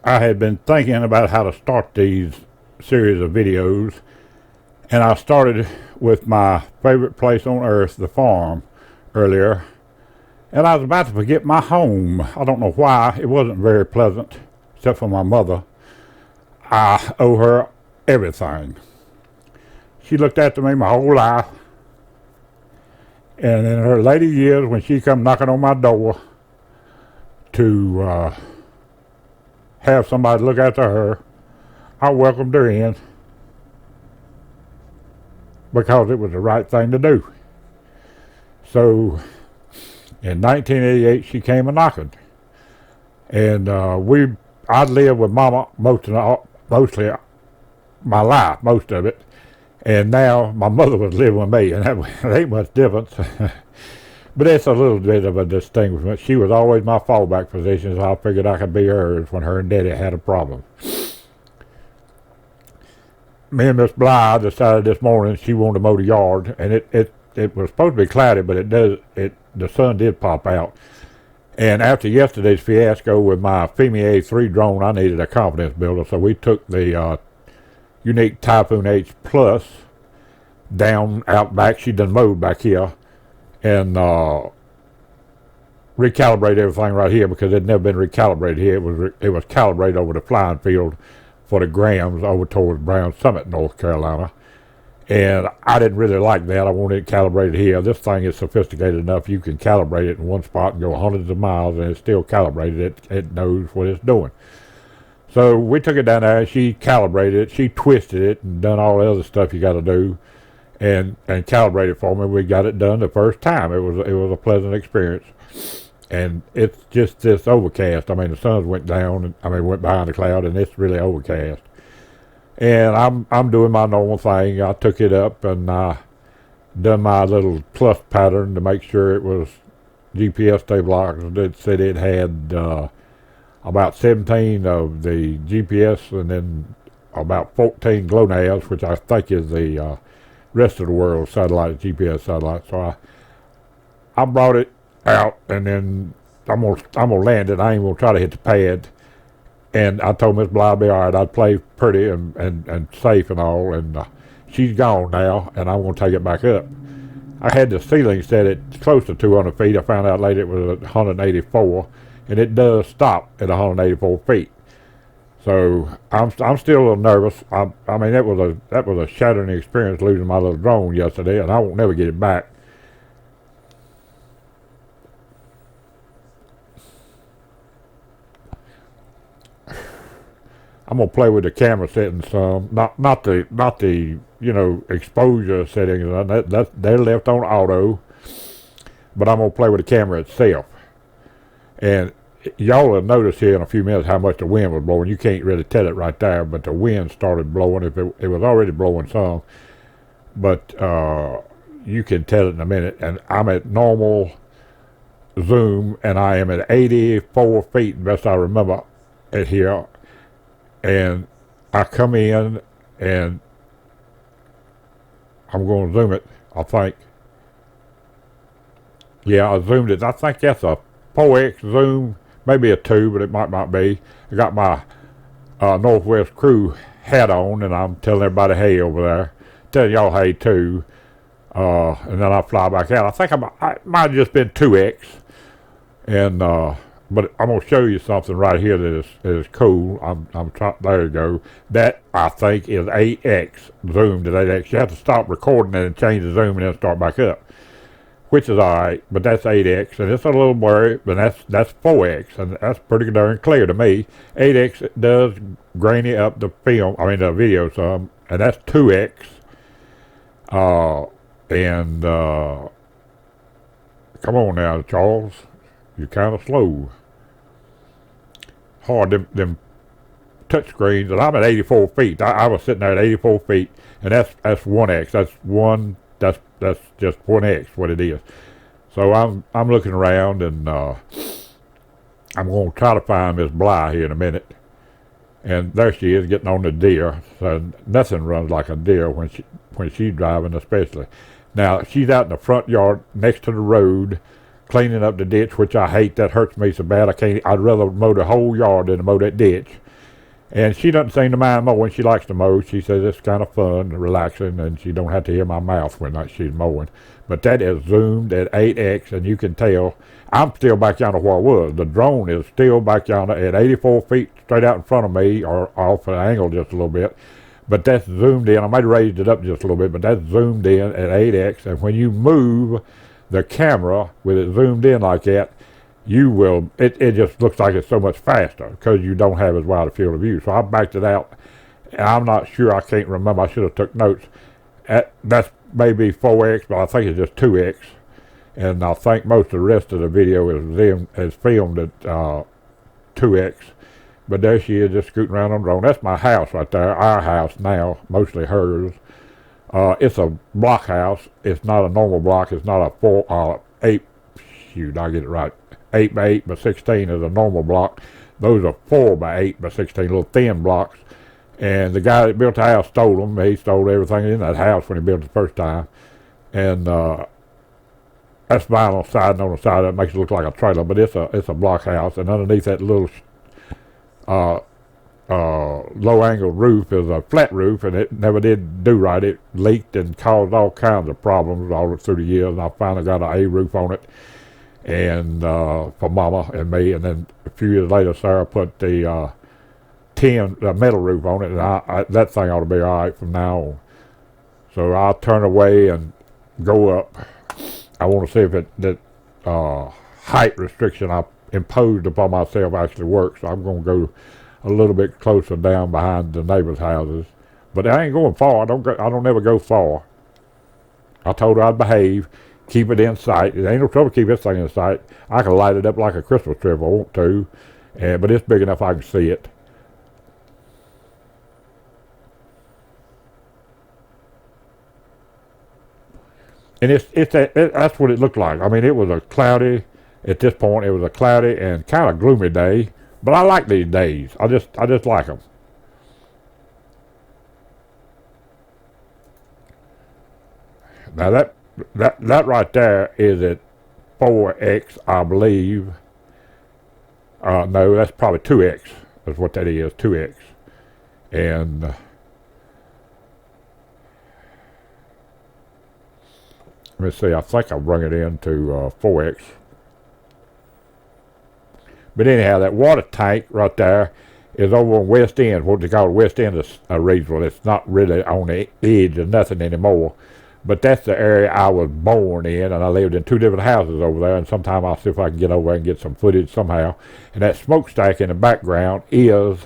I had been thinking about how to start these series of videos, and I started with my favorite place on earth, the farm, earlier, and I was about to forget my home. I don't know why. It wasn't very pleasant, except for my mother. I owe her everything. She looked after me my whole life, and in her later years, when she come knocking on my door to have somebody look after her, I welcomed her in because it was the right thing to do. So in 1988, she came a knocking, and I'd lived with Mama mostly my life, most of it, and now my mother was living with me, and that ain't much difference. But it's a little bit of a distinguishment. She was always my fallback position, so I figured I could be hers when her and Daddy had a problem. Me and Miss Bly decided this morning she wanted to mow the yard, and it was supposed to be cloudy, but the sun did pop out. And after yesterday's fiasco with my FEMA A3 drone, I needed a confidence builder, so we took the unique Typhoon H Plus down out back. She done mowed back here, and recalibrate everything right here because it had never been recalibrated here. It was calibrated over the flying field for the Grahams over towards Brown Summit, North Carolina. And I didn't really like that. I wanted it calibrated here. This thing is sophisticated enough you can calibrate it in one spot and go hundreds of miles and it's still calibrated. It knows what it's doing. So we took it down there. She calibrated it. She twisted it and done all the other stuff you got to do. And calibrated it for me. We got it done the first time. It was a pleasant experience. And it's just this overcast. I mean, the sun went down. Went behind the cloud, and it's really overcast. And I'm doing my normal thing. I took it up and I done my little plus pattern to make sure it was GPS stabilized. It said it had about 17 of the GPS and then about 14 GLONASS, which I think is the rest of the world satellite, GPS satellite. So I brought it out, and then I'm gonna land it. I ain't gonna try to hit the pad. And I told Miss Bly, be all right. I'd play pretty and safe and all. And she's gone now, and I'm gonna take it back up. I had the ceiling set at close to 200 feet. I found out later it was at 184, and it does stop at 184 feet. So I'm still a little nervous. That was a shattering experience losing my little drone yesterday, and I won't never get it back. I'm gonna play with the camera settings some, not the exposure settings. They're left on auto, but I'm gonna play with the camera itself. And y'all will notice here in a few minutes how much the wind was blowing. You can't really tell it right there, but the wind started blowing. If it was already blowing some, but you can tell it in a minute. And I'm at normal zoom, and I am at 84 feet, best I remember it here. And I come in, and I'm going to zoom it, I think. Yeah, I zoomed it. I think that's a 4X zoom, maybe a 2, but it might not be. I got my Northwest Crew hat on, and I'm telling everybody hey over there. Telling y'all hey too. And then I fly back out. I think I might have just been 2X. And but I'm gonna show you something right here that is cool. I'm trying. There you go. That I think is 8X zoomed at 8X. You have to stop recording it and change the zoom and then start back up, which is all right. But that's 8X, and it's a little blurry. But that's 4X, and that's pretty darn clear to me. 8X does grainy up the film. The video some, and that's 2X. Come on now, Charles. You're kind of slow. Hard, them touch screens, and I'm at 84 feet. I was sitting there at 84 feet, and that's 1X. That's just 1X, what it is. So I'm looking around, and I'm going to try to find Miss Bly here in a minute. And there she is, getting on the deer. So nothing runs like a deer when she's driving, especially. Now, she's out in the front yard next to the road, cleaning up the ditch, which I hate. That hurts me so bad. I'd rather mow the whole yard than to mow that ditch. And she doesn't seem to mind mowing. She likes to mow. She says it's kind of fun, relaxing, and she don't have to hear my mouth when she's mowing. But that is zoomed at 8x, and you can tell I'm still back yonder where I was. The drone is still back yonder at 84 feet straight out in front of me, or off an angle just a little bit. But that's zoomed in. I might have raised it up just a little bit, but that's zoomed in at 8x. And when you move the camera with it zoomed in like that, you will, it just looks like it's so much faster because you don't have as wide a field of view. So I backed it out, and I'm not sure, I can't remember, I should have took notes. That's maybe 4x, but I think it's just 2x. And I think most of the rest of the video is filmed at 2x. But there she is, just scooting around on the drone. That's my house right there, our house now, mostly hers. It's a block house. It's not a normal block. It's not a 8, shoot, I get it right. 8 by 8 by 16 is a normal block. Those are 4 by 8 by 16, little thin blocks. And the guy that built the house stole them. He stole everything in that house when he built it the first time. And that's vinyl siding on the side. That makes it look like a trailer, but it's a block house. And underneath that little low-angle roof is a flat roof, and it never did do right. It leaked and caused all kinds of problems all through the years. And I finally got an A roof on it, and for Mama and me. And then a few years later, Sarah put the metal roof on it, and that thing ought to be all right from now on. So I'll turn away and go up. I want to see if that height restriction I imposed upon myself actually works. So I'm going to go a little bit closer down behind the neighbors' houses, but I ain't going far. I don't ever go far. I told her I'd behave, keep it in sight. It ain't no trouble to keep this thing in sight. I can light it up like a Christmas tree if I want to, but it's big enough I can see it. And that's what it looked like. I mean, it was a cloudy, at this point, it was a cloudy and kind of gloomy day. But I like these days. I just like them. Now that right there is at 4x, I believe. No, that's probably 2x. That's what that is, 2x. And let me see. I think I'll bring it into 4x. But anyhow, that water tank right there is over on West End, what they call the West End of Reedsville. It's not really on the edge of nothing anymore. But that's the area I was born in, and I lived in 2 different houses over there, and sometime I'll see if I can get over there and get some footage somehow. And that smokestack in the background is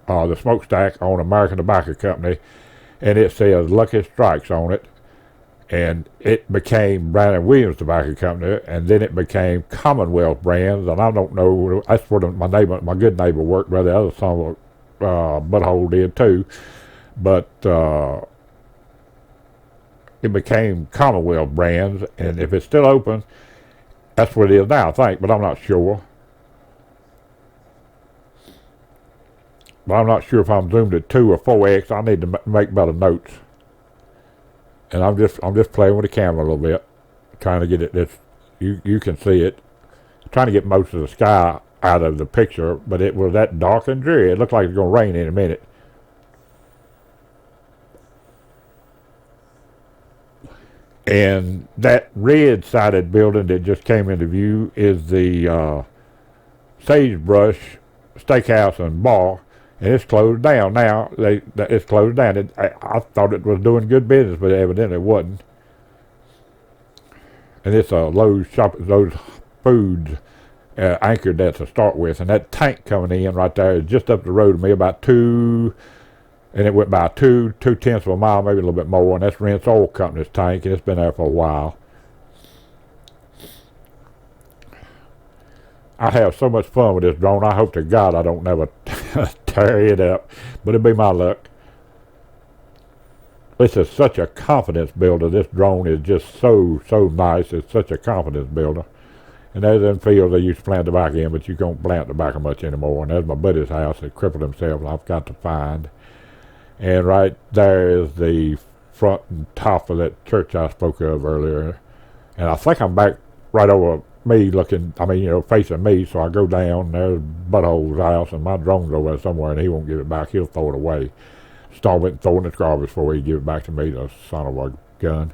the smokestack on American Tobacco Company, and it says Lucky Strikes on it. And it became Brown & Williams Tobacco Company, and then it became Commonwealth Brands, and I don't know, that's where my good neighbor worked, where the other son of butthole did too, but it became Commonwealth Brands, and if it's still open, that's what it is now, I think, but I'm not sure. But I'm not sure if I'm zoomed at 2 or 4x. I need to make better notes. And I'm just playing with the camera a little bit, trying to get it. You can see it. Trying to get most of the sky out of the picture, but it was that dark and dreary. It looked like it's going to rain in a minute. And that red-sided building that just came into view is the Sagebrush Steakhouse and Bar. And it's closed down now. It's closed down. I thought it was doing good business, but evidently it wasn't. And it's a Lowe's Foods anchored that to start with. And that tank coming in right there is just up the road of me, about 2, and it went by 2/10 of a mile, maybe a little bit more. And that's Rent's Oil Company's tank, and it's been there for a while. I have so much fun with this drone. I hope to God I don't never tear it up, but it'll be my luck. This is such a confidence builder. This drone is just so nice. It's such a confidence builder. And there's them fields they used to plant tobacco in, but you don't plant tobacco much anymore. And there's my buddy's house that crippled himself, and I've got to find. And right there is the front and top of that church I spoke of earlier. And I think I'm back right over me looking, facing me, so I go down, there's Butthole's house, and my drone's over there somewhere, and he won't give it back. He'll throw it away. Starve it and throw it in the garbage before he give it back to me, the son of a gun.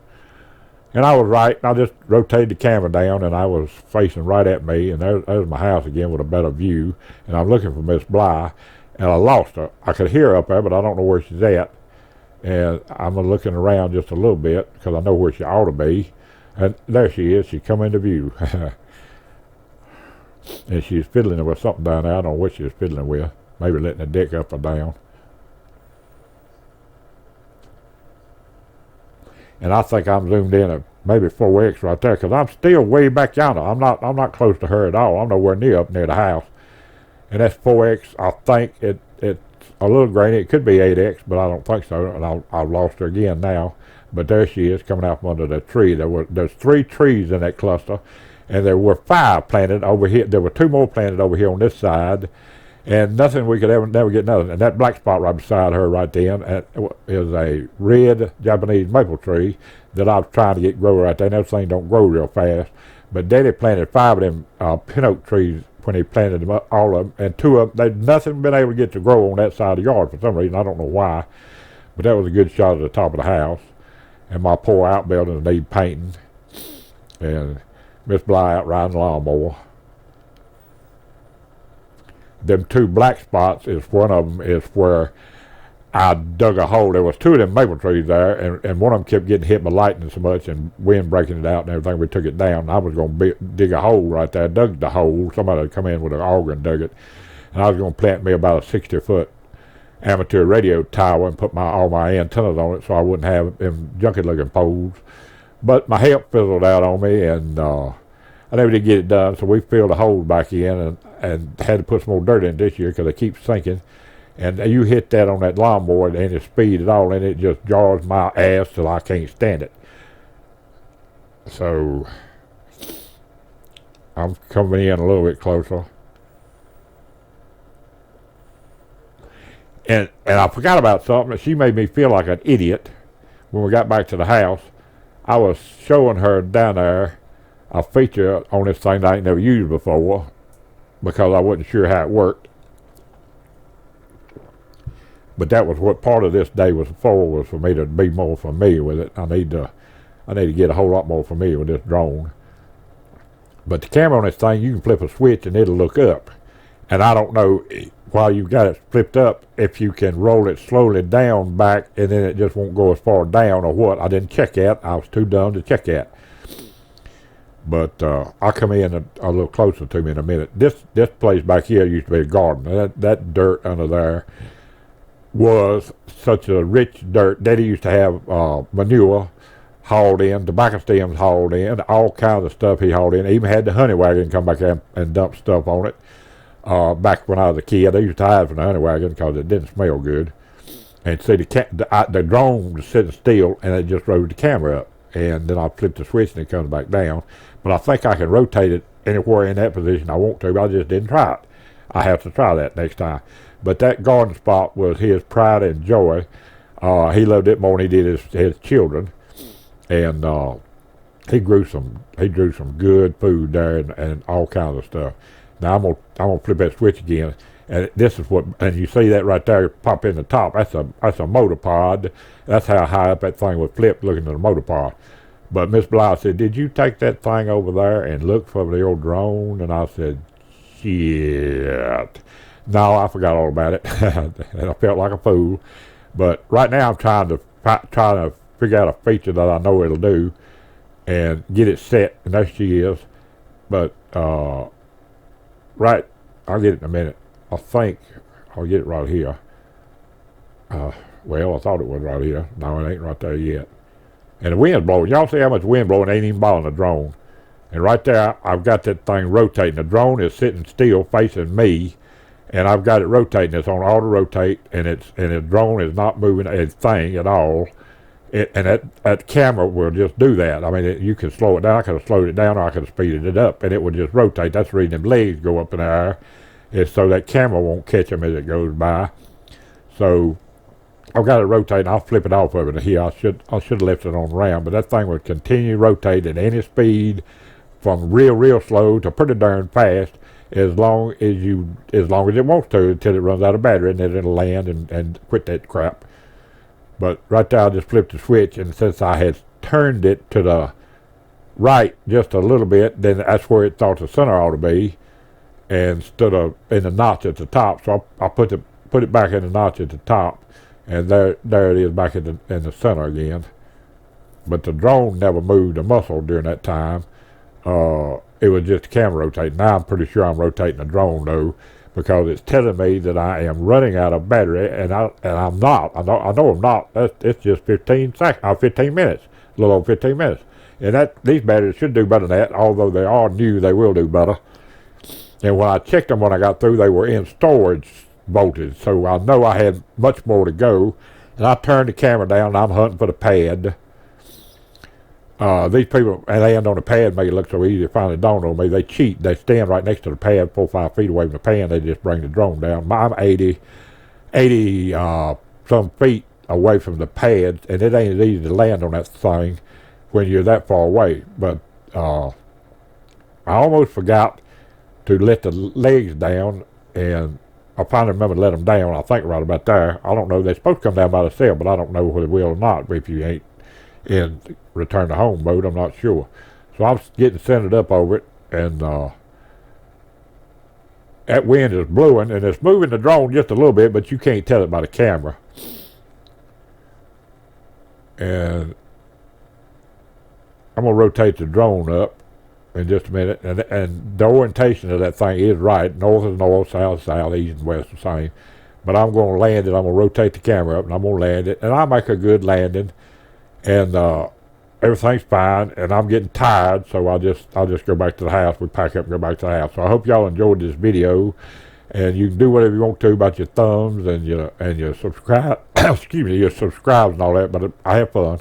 And I was right, and I just rotated the camera down, and I was facing right at me, and there's my house again with a better view, and I'm looking for Miss Bly, and I lost her. I could hear her up there, but I don't know where she's at, and I'm looking around just a little bit, because I know where she ought to be, and there she is. She come into view. And she's fiddling with something down there. I don't know what she was fiddling with, maybe letting the dick up or down. And I think I'm zoomed in at maybe 4X right there, because I'm still way back yonder. I'm not close to her at all. I'm nowhere up near the house. And that's 4X. I think it's a little grainy. It could be 8X, but I don't think so. And I've lost her again now. But there she is coming out from under the tree. There's 3 trees in that cluster, and there were 5 planted over here. There were 2 more planted over here on this side, and nothing we could never get nothing. And that black spot right beside her right then is a red Japanese maple tree that I was trying to get grow right there. And those things don't grow real fast. But Daddy planted 5 of them pin oak trees when he planted them up, all of them, and 2 of them, they'd nothing been able to get to grow on that side of the yard for some reason. I don't know why, but that was a good shot at the top of the house. And my poor outbuildings need painting. And Miss Bly out riding the lawnmower. Them 2 black spots is one of them is where I dug a hole. There was 2 of them maple trees there, and one of them kept getting hit by lightning so much and wind breaking it out and everything. We took it down. I was going to dig a hole right there. Dug the hole. Somebody had come in with an auger and dug it. And I was going to plant me about a 60-foot amateur radio tower and put all my antennas on it so I wouldn't have them junky-looking poles. But my help fizzled out on me, and I never did get it done, so we filled the hole back in and had to put some more dirt in this year because it keeps sinking. And you hit that on that lawnmower at any speed at all, and it just jars my ass till I can't stand it. So I'm coming in a little bit closer. And I forgot about something. She made me feel like an idiot when we got back to the house. I was showing her down there a feature on this thing that I ain't never used before because I wasn't sure how it worked. But that was what part of this day was for me to be more familiar with it. I need to get a whole lot more familiar with this drone. But the camera on this thing, you can flip a switch and it'll look up. And I don't know, while you've got it flipped up, if you can roll it slowly down back and then it just won't go as far down or what. I didn't check that. I was too dumb to check that. But I'll come in a little closer to me in a minute. This place back here used to be a garden. That dirt under there was such a rich dirt. Daddy used to have manure hauled in, tobacco stems hauled in, all kinds of stuff he hauled in. He even had the honey wagon come back in and dump stuff on it. Back when I was a kid, they used to hide from the honey wagon because it didn't smell good. And see, the drone was sitting still, and it just rode the camera up. And then I flip the switch, and it comes back down. But I think I can rotate it anywhere in that position I want to, but I just didn't try it. I have to try that next time. But that garden spot was his pride and joy. He loved it more than he did his children. And he grew some good food there and all kinds of stuff. Now I'm gonna flip that switch again, and this is what, and you see that right there pop in the top. That's a motor pod. That's how high up that thing would flip looking at the motor pod. But Miss Bly said, "Did you take that thing over there and look for the old drone?" And I said, "Shit. No, I forgot all about it." And I felt like a fool. But right now I'm trying to figure out a feature that I know it'll do and get it set, and there she is. But right, I'll get it in a minute. I think I'll get it right here. Well, I thought it was right here. No, it ain't right there yet. And the wind's blowing. Y'all see how much wind blowing? It ain't even bothering the drone. And right there, I've got that thing rotating. The drone is sitting still facing me, and I've got it rotating. It's on auto rotate, and the drone is not moving a thing at all. And that camera will just do that. I mean, you can slow it down. I could have slowed it down, or I could have speeded it up, and it would just rotate. That's the reason them legs go up in the air, is so that camera won't catch them as it goes by. So I've got it rotating. I'll flip it off of it here. I should have left it on round, but that thing would continue rotating at any speed from real slow to pretty darn fast, as long as it wants to, until it runs out of battery, and then it'll land and quit that crap. But right there, I just flipped the switch, and since I had turned it to the right just a little bit, then that's where it thought the center ought to be, and stood up in the notch at the top. So I put it back in the notch at the top, and there it is back in the center again. But the drone never moved a muscle during that time. It was just the camera rotating. Now I'm pretty sure I'm rotating the drone though, because it's telling me that I am running out of battery, and I'm not. I know I'm not. It's just 15 minutes, a little over 15 minutes. And these batteries should do better than that, although they are new, they will do better. And when I checked them when I got through, they were in storage voltage, so I know I had much more to go. And I turned the camera down, and I'm hunting for the pad. These people, and they end on the pad, make it look so easy. It finally dawned on me, they cheat. They stand right next to the pad, 4 or 5 feet away from the pan. They just bring the drone down. I'm 80 some feet away from the pad, and it ain't as easy to land on that thing when you're that far away. But I almost forgot to let the legs down, and I finally remember to let them down. I think right about there. I don't know. They're supposed to come down by themselves, but I don't know whether they will or not if you ain't in return to home mode. I'm not sure. So I'm getting centered up over it, and that wind is blowing, and it's moving the drone just a little bit, but you can't tell it by the camera. And I'm going to rotate the drone up in just a minute, and the orientation of that thing is right. North is north, south is south, east and west the same. But I'm going to land it. I'm going to rotate the camera up, and I'm going to land it, and I'll make a good landing. And everything's fine, and I'm getting tired, so I'll just go back to the house. We pack up and go back to the house. So I hope y'all enjoyed this video, and you can do whatever you want to about your thumbs and your subscribe, excuse me, your subscribes and all that. But I have fun.